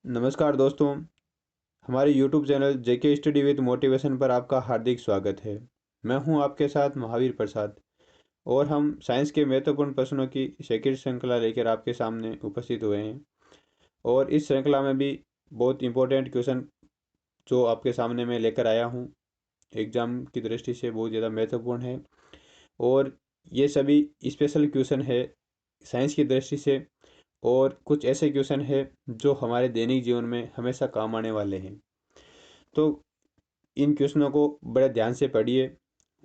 नमस्कार दोस्तों, हमारे YouTube channel JK study with motivation पर आपका हार्दिक स्वागत है। मैं हूं आपके साथ महावीर प्रसाद और हम साइंस के महत्वपूर्ण प्रश्नों की सेकंड श्रृंखला लेकर आपके सामने उपस्थित हुए हैं। और इस श्रृंखला में भी बहुत इंपॉर्टेंट क्वेश्चन जो आपके सामने मैं लेकर आया हूं, एग्ज़ाम की दृष्टि से बहुत ज़्यादा महत्वपूर्ण है। और ये सभी स्पेशल क्वेश्चन है साइंस की दृष्टि से, और कुछ ऐसे क्वेश्चन है जो हमारे दैनिक जीवन में हमेशा काम आने वाले हैं। तो इन क्वेश्चनों को बड़े ध्यान से पढ़िए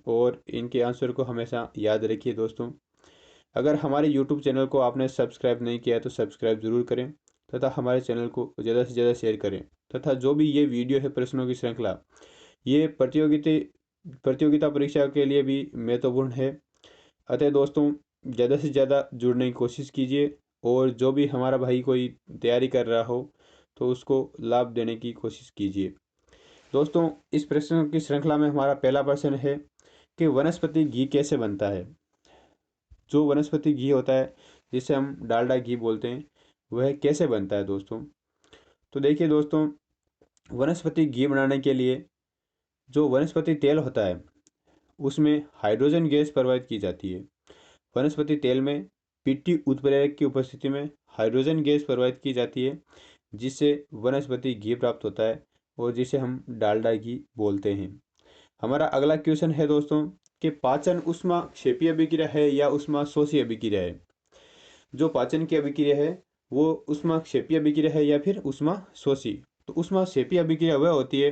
और इनके आंसर को हमेशा याद रखिए दोस्तों। अगर हमारे यूट्यूब चैनल को आपने सब्सक्राइब नहीं किया है तो सब्सक्राइब ज़रूर करें तथा हमारे चैनल को ज़्यादा से ज़्यादा शेयर करें। तथा जो भी ये वीडियो है प्रश्नों की श्रृंखला, ये प्रतियोगिता परीक्षा के लिए भी महत्वपूर्ण है। अतः दोस्तों, ज़्यादा से ज़्यादा जुड़ने की कोशिश कीजिए और जो भी हमारा भाई कोई तैयारी कर रहा हो तो उसको लाभ देने की कोशिश कीजिए। दोस्तों, इस प्रश्न की श्रृंखला में हमारा पहला प्रश्न है कि वनस्पति घी कैसे बनता है। जो वनस्पति घी होता है, जिसे हम डालडा घी बोलते हैं, वह कैसे बनता है दोस्तों। तो देखिए दोस्तों, वनस्पति घी बनाने के लिए जो वनस्पति तेल होता है उसमें हाइड्रोजन गैस प्रवाहित की जाती है। वनस्पति तेल में पीटी उत्प्रेरक की उपस्थिति में हाइड्रोजन गैस प्रवाहित की जाती है, जिससे वनस्पति घी प्राप्त होता है और जिसे हम डालडा घी बोलते हैं। हमारा अगला क्वेश्चन है दोस्तों कि पाचन ऊष्मा क्षेपीय अभिक्रिया है या ऊष्मा शोषी अभिक्रिया है। जो पाचन की अभिक्रिया है वो ऊष्मा क्षेपीय अभिक्रिया है या फिर ऊष्मा शोषी। तो ऊष्मा क्षेपीय अभिक्रिया वह होती है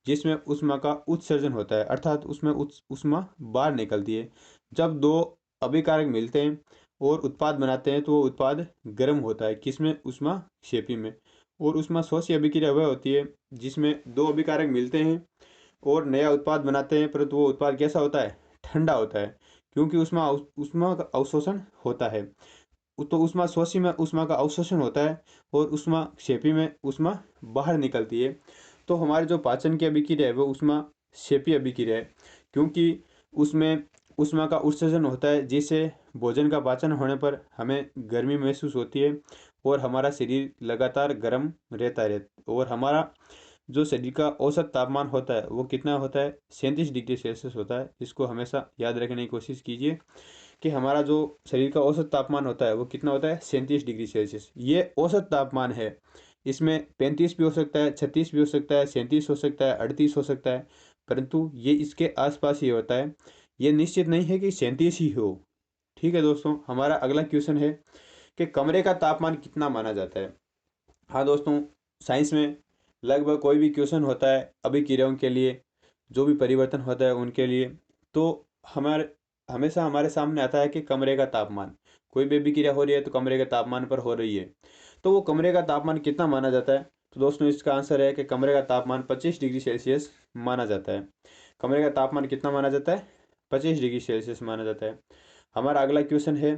जिसमें ऊष्मा का उत्सर्जन होता है, अर्थात उसमें ऊष्मा बाहर निकलती है। जब दो अभिकारक मिलते हैं और उत्पाद बनाते हैं तो वो उत्पाद गर्म होता है, किसमें, ऊष्मा क्षेपी में। और ऊष्मा शोषी अभिक्रिया वह होती है जिसमें दो अभिकारक मिलते हैं और नया उत्पाद बनाते हैं, परंतु वो उत्पाद कैसा होता है, ठंडा होता है, क्योंकि ऊष्मा ऊष्मा का अवशोषण होता है। तो ऊष्मा शोषी में ऊष्मा का अवशोषण होता है और ऊष्मा क्षेपी में ऊष्मा बाहर निकलती है। तो हमारे जो पाचन की अभिक्रिया है वो ऊष्मा क्षेपी अभिक्रिया है, क्योंकि उसमें ऊष्मा का उत्सर्जन होता है, जिससे भोजन का पाचन होने पर हमें गर्मी महसूस होती है और हमारा शरीर लगातार गर्म रहता है। और हमारा जो शरीर का औसत तापमान होता है वो कितना होता है, 37 डिग्री सेल्सियस होता है। इसको हमेशा याद रखने की कोशिश कीजिए कि हमारा जो शरीर का औसत तापमान होता है वो कितना होता है, 37 डिग्री सेल्सियस। ये औसत तापमान है। इसमें 35 भी हो सकता है, 36 भी हो सकता है, 37 हो सकता है, 38 हो सकता है, परंतु ये इसके आसपास ही होता है। ये निश्चित नहीं है कि 37 ही हो। ठीक है दोस्तों, हमारा अगला क्वेश्चन है कि कमरे का तापमान कितना माना जाता है। हाँ दोस्तों, साइंस में लगभग कोई भी क्वेश्चन होता है अभिक्रियाओं के लिए, जो भी परिवर्तन होता है उनके लिए, तो हमारे हमेशा हमारे सामने आता है कि कमरे का तापमान, कोई भी अभिक्रिया हो रही है तो कमरे के तापमान पर हो रही है, तो वो कमरे का तापमान कितना माना जाता है। तो दोस्तों, इसका आंसर है कि कमरे का तापमान 25 डिग्री सेल्सियस माना जाता है। कमरे का तापमान कितना माना जाता है, 25 डिग्री सेल्सियस माना जाता है। हमारा अगला क्वेश्चन है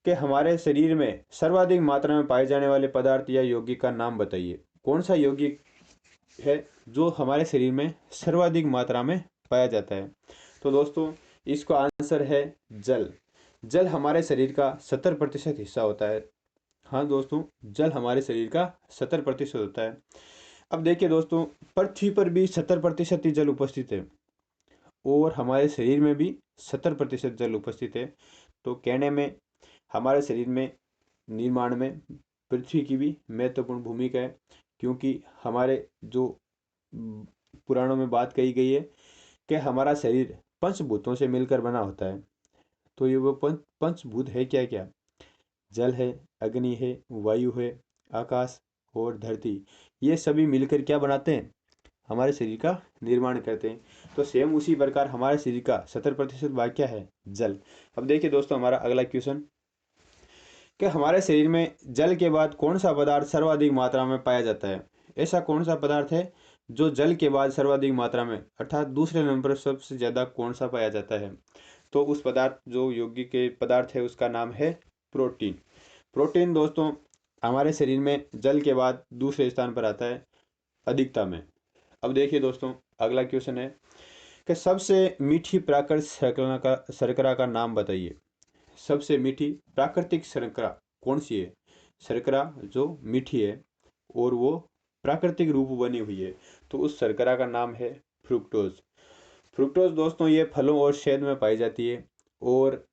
कि हमारे शरीर में सर्वाधिक मात्रा में पाए जाने वाले पदार्थ या यौगिक का नाम बताइए। कौन सा यौगिक है जो हमारे शरीर में सर्वाधिक मात्रा में पाया जाता है। तो दोस्तों, इसका आंसर है जल। जल हमारे शरीर का 70% हिस्सा होता है। हाँ दोस्तों, जल हमारे शरीर का 70% होता है। अब देखिए दोस्तों, पृथ्वी पर भी 70% ही जल उपस्थित है और हमारे शरीर में भी 70% जल उपस्थित है। तो कहने में हमारे शरीर में निर्माण में पृथ्वी की भी महत्वपूर्ण भूमिका है, क्योंकि हमारे जो पुराणों में बात कही गई है कि हमारा शरीर पंचभूतों से मिलकर बना होता है। तो ये वो पंचभूत है क्या क्या, जल है, अग्नि है, वायु है, आकाश और धरती। ये सभी मिलकर क्या बनाते हैं, हमारे शरीर का निर्माण करते हैं। तो सेम उसी प्रकार हमारे शरीर का 70% भाग क्या है, जल। अब देखिए दोस्तों, हमारा अगला क्वेश्चन कि हमारे शरीर में जल के बाद कौन सा पदार्थ सर्वाधिक मात्रा में पाया जाता है। ऐसा कौन सा पदार्थ है जो जल के बाद सर्वाधिक मात्रा में, अर्थात दूसरे नंबर पर सबसे ज़्यादा कौन सा पाया जाता है। तो उस पदार्थ, जो यौगिक के पदार्थ है, उसका नाम है प्रोटीन। प्रोटीन दोस्तों हमारे शरीर में जल के बाद दूसरे स्थान पर आता है अधिकता में। अब देखिए दोस्तों, अगला क्वेश्चन है कि सबसे मीठी प्राकृतिक शर्करा का नाम बताइए। सबसे मीठी प्राकृतिक शर्करा कौन सी है, शर्करा जो मीठी है और वो प्राकृतिक रूप बनी हुई है, तो उस शर्करा का नाम है फ्रुक्टोज। फ्रुक्टोज दोस्तों ये फलों और शहद में पाई जाती है और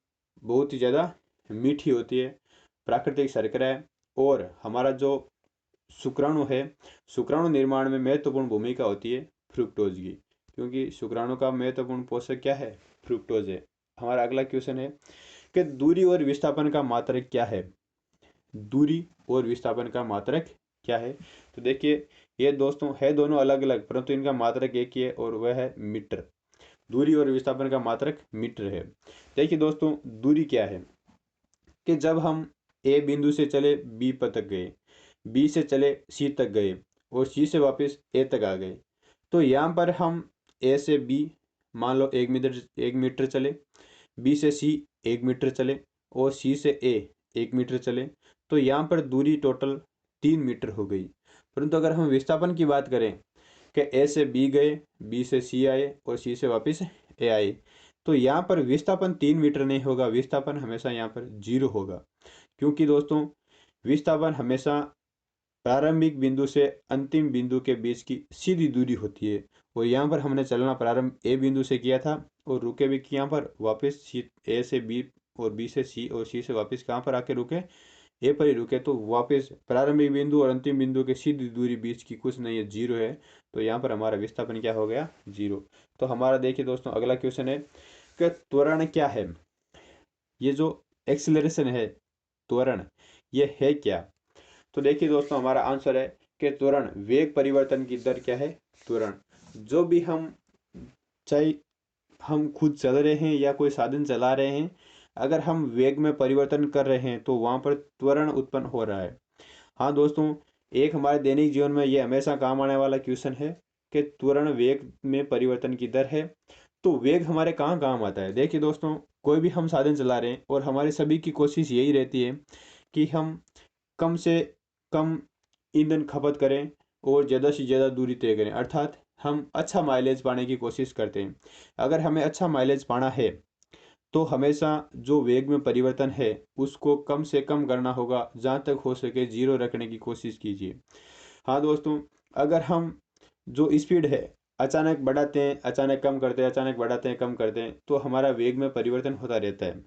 बहुत ही ज़्यादा मीठी होती है, प्राकृतिक शर्करा है। और हमारा जो शुक्राणु है, शुक्राणु निर्माण में महत्वपूर्ण भूमिका होती है फ्रुक्टोज की, क्योंकि शुक्राणु का महत्वपूर्ण पोषक क्या है, फ्रुक्टोज है। हमारा अगला क्वेश्चन है कि दूरी और विस्थापन का मात्रक क्या है। दूरी और विस्थापन का मात्रक क्या है, तो देखिए ये दोस्तों है दोनों अलग अलग, परंतु इनका मात्रक एक ही है और वह है मीटर। दूरी और विस्थापन का मात्रक मीटर है। देखिए दोस्तों दूरी क्या है कि जब हम ए बिंदु से चले बी पर तक गए, बी से चले सी तक गए और सी से वापस ए तक आ गए, तो यहाँ पर हम ए से बी मान लो 1 मीटर चले, बी से सी 1 मीटर चले और सी से ए 1 मीटर चले, तो यहाँ पर दूरी टोटल 3 मीटर हो गई। परंतु अगर हम विस्थापन की बात करें कि ए से बी गए, बी से सी आए और सी से वापस ए आए, तो यहाँ पर विस्थापन 3 मीटर नहीं होगा, विस्थापन हमेशा यहाँ पर 0 होगा। क्योंकि दोस्तों विस्थापन हमेशा प्रारंभिक बिंदु से अंतिम बिंदु के बीच की सीधी दूरी होती है, और यहाँ पर हमने चलना प्रारंभ ए बिंदु से किया था और रुके भी यहाँ पर वापस सी, ए से बी और बी से सी और सी से वापस कहाँ पर आके रुके, ए पर ही रुके, तो वापस प्रारंभिक बिंदु और अंतिम बिंदु के सीधी दूरी बीच की कुछ नहीं है, 0 है। तो यहाँ पर हमारा विस्थापन क्या हो गया, 0। तो हमारा देखिए दोस्तों अगला क्वेश्चन है कि त्वरण क्या है। ये जो एक्सिलरेशन है, त्वरण, ये है क्या। तो देखिए दोस्तों हमारा आंसर है कि त्वरण वेग परिवर्तन की दर क्या है। त्वरण जो भी हम, चाहे हम खुद चल रहे हैं या कोई साधन चला रहे हैं, अगर हम वेग में परिवर्तन कर रहे हैं तो वहाँ पर त्वरण उत्पन्न हो रहा है। हाँ दोस्तों, एक हमारे दैनिक जीवन में ये हमेशा काम आने वाला क्वेश्चन है कि त्वरण वेग में परिवर्तन की दर है, तो वेग हमारे कहाँ काम आता है। देखिए दोस्तों कोई भी हम साधन चला रहे हैं और हमारे सभी की कोशिश यही रहती है कि हम कम से कम ईंधन खपत करें और ज़्यादा से ज़्यादा दूरी तय करें, अर्थात हम अच्छा माइलेज पाने की कोशिश करते हैं। अगर हमें अच्छा माइलेज पाना है तो हमेशा जो वेग में परिवर्तन है उसको कम से कम करना होगा, जहाँ तक हो सके 0 रखने की कोशिश कीजिए। हाँ दोस्तों, अगर हम जो स्पीड है अचानक बढ़ाते हैं, अचानक कम करते हैं, अचानक बढ़ाते हैं, कम करते हैं, तो हमारा वेग में परिवर्तन होता रहता है।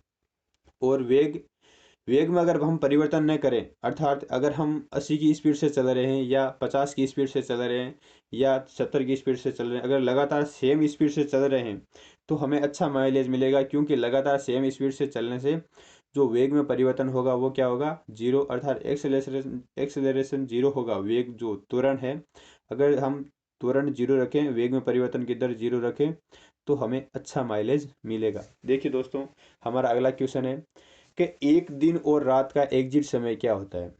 और वेग वेग में अगर हम परिवर्तन न करें, अर्थात अगर हम 80 की स्पीड से चल रहे हैं या 50 की स्पीड से चल रहे हैं या 70 की स्पीड से चल रहे हैं, अगर लगातार सेम स्पीड से चल रहे हैं तो हमें अच्छा माइलेज मिलेगा, क्योंकि लगातार सेम स्पीड से चलने से जो वेग में परिवर्तन होगा वो क्या होगा, 0, अर्थात एक्सेलरेशन एक्सेलरेशन 0 होगा। वेग जो त्वरण है, अगर हम त्वरण 0 रखें, वेग में परिवर्तन की दर 0 रखें, तो हमें अच्छा माइलेज मिलेगा। देखिए दोस्तों हमारा अगला क्वेश्चन है कि एक दिन और रात का एग्जिट समय क्या होता है।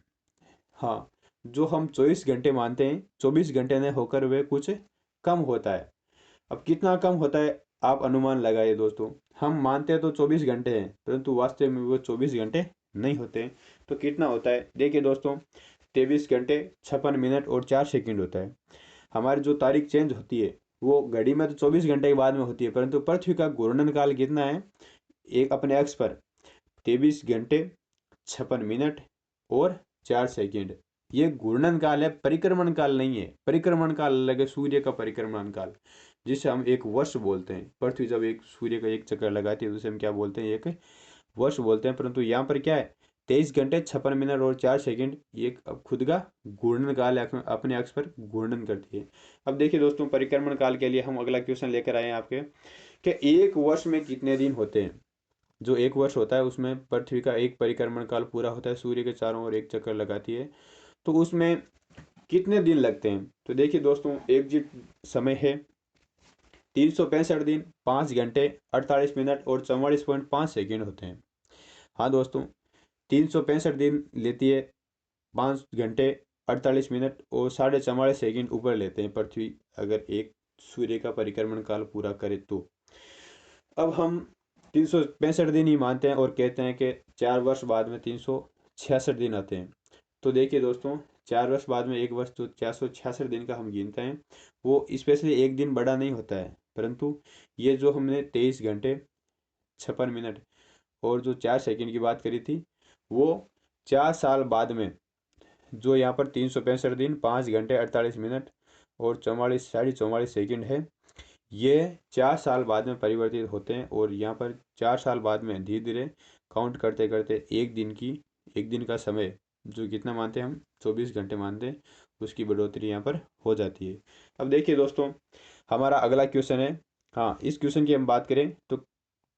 हाँ, जो हम 24 घंटे मानते हैं, 24 घंटे ने होकर वे कुछ कम होता है। अब कितना कम होता है आप अनुमान लगाइए दोस्तों। हम मानते हैं तो 24 घंटे हैं, परंतु वास्तव में वो 24 घंटे नहीं होते। तो कितना होता है, देखिए दोस्तों 23 घंटे 56 मिनट और 4 सेकंड होता है। हमारी जो तारीख चेंज होती है वो घड़ी में तो 24 घंटे के बाद में होती है, परंतु पृथ्वी का घूर्णन काल कितना है, एक अपने अक्ष पर 23 घंटे 56 मिनट और 4 सेकंड। ये घूर्णन काल है, परिक्रमण काल नहीं है। परिक्रमण काल अलग है, सूर्य का परिक्रमण काल जिसे हम एक वर्ष बोलते हैं। पृथ्वी जब एक सूर्य का एक चक्कर लगाती है तो उसे हम क्या बोलते हैं, एक वर्ष बोलते हैं। परंतु यहाँ पर क्या है, 23 घंटे 56 मिनट और 4 सेकंड ये खुद का घूर्णन काल है, अपने अक्ष पर घूर्णन करती है। अब देखिए दोस्तों परिक्रमण काल के लिए हम अगला क्वेश्चन लेकर आए हैं आपके कि एक वर्ष में कितने दिन होते हैं। जो एक वर्ष होता है उसमें पृथ्वी का एक परिक्रमण काल पूरा होता है, सूर्य के चारों ओर एक चक्कर लगाती है, तो उसमें कितने दिन लगते हैं। तो देखिए दोस्तों एग्जिट समय है 365 दिन 5 घंटे 48 मिनट और 44.5 सेकेंड होते हैं। हाँ दोस्तों 365 दिन लेती है, 5 घंटे 48 मिनट और 44.5 सेकेंड ऊपर लेते हैं पृथ्वी, अगर एक सूर्य का परिक्रमण काल पूरा करे तो। अब हम 365 दिन ही मानते हैं और कहते हैं कि 4 वर्ष बाद में 366 दिन आते हैं। तो देखिए दोस्तों 4 वर्ष बाद में एक वर्ष, तो 466 दिन का हम गिनते हैं, वो स्पेशली एक दिन बड़ा नहीं होता है, परंतु ये जो हमने 23 घंटे 56 मिनट और जो 4 सेकंड की बात करी थी, वो 4 साल बाद में जो यहाँ पर 365 दिन 5 घंटे 48 मिनट और 44 सेकंड है, ये 4 साल बाद में परिवर्तित होते हैं। और यहाँ पर 4 साल बाद में धीरे धीरे काउंट करते करते एक दिन का समय जो कितना मानते हैं हम 24 घंटे मानते हैं, उसकी बढ़ोतरी यहाँ पर हो जाती है। अब देखिए दोस्तों, हमारा अगला क्वेश्चन है। हाँ, इस क्वेश्चन की हम बात करें तो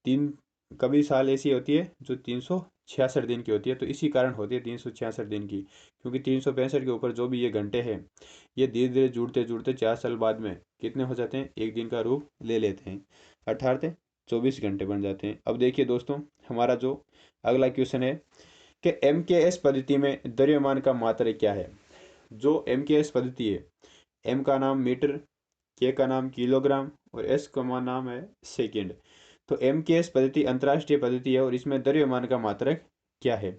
तीन कभी साल ऐसी होती है जो 366 दिन की होती है। तो इसी कारण होती है 366 दिन की, क्योंकि 365 के ऊपर जो भी ये घंटे हैं, ये धीरे धीरे जुड़ते जुड़ते 4 साल बाद में कितने हो जाते हैं, एक दिन का रूप ले लेते हैं, अर्थात 24 घंटे बन जाते हैं। अब देखिए दोस्तों, हमारा जो अगला क्वेश्चन है कि MKS पद्धति में द्रव्यमान का मात्रक क्या है। जो MKS पद्धति है, M का नाम मीटर, K का नाम किलोग्राम और S का नाम है सेकेंड। तो MKS पद्धति अंतर्राष्ट्रीय पद्धति है और इसमें द्रव्यमान का मात्रक क्या है।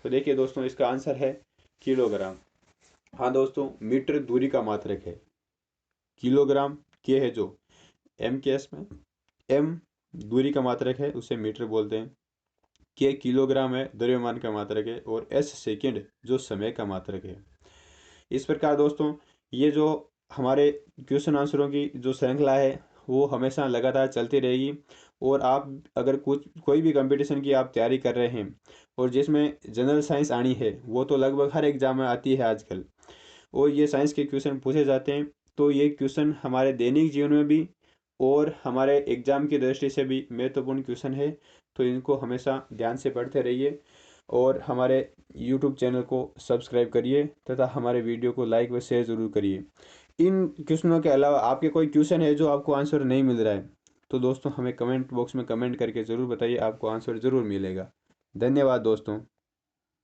तो देखिए दोस्तों, इसका आंसर है किलोग्राम। हाँ दोस्तों, मीटर दूरी का मात्रक है, किलोग्राम K है जो MKS में, M दूरी का मात्रक है उसे मीटर बोलते हैं, K किलोग्राम है द्रव्यमान का मात्रक है और S सेकेंड जो समय का मात्रक है। इस प्रकार दोस्तों, ये जो हमारे क्वेश्चन आंसरों की जो श्रृंखला है वो हमेशा लगातार चलती रहेगी। और आप अगर कोई भी कंपटीशन की आप तैयारी कर रहे हैं और जिसमें जनरल साइंस आनी है, वो तो लगभग हर एग्जाम में आती है आजकल, और ये साइंस के क्वेश्चन पूछे जाते हैं। तो ये क्वेश्चन हमारे दैनिक जीवन में भी और हमारे एग्जाम की दृष्टि से भी महत्वपूर्ण क्वेश्चन है। तो इनको हमेशा ध्यान से पढ़ते रहिए और हमारे यूट्यूब चैनल को सब्सक्राइब करिए तथा हमारे वीडियो को लाइक व शेयर ज़रूर करिए। इन क्वेश्चनों के अलावा आपके कोई क्वेश्चन है जो आपको आंसर नहीं मिल रहा है, तो दोस्तों हमें कमेंट बॉक्स में कमेंट करके ज़रूर बताइए, आपको आंसर ज़रूर मिलेगा। धन्यवाद दोस्तों।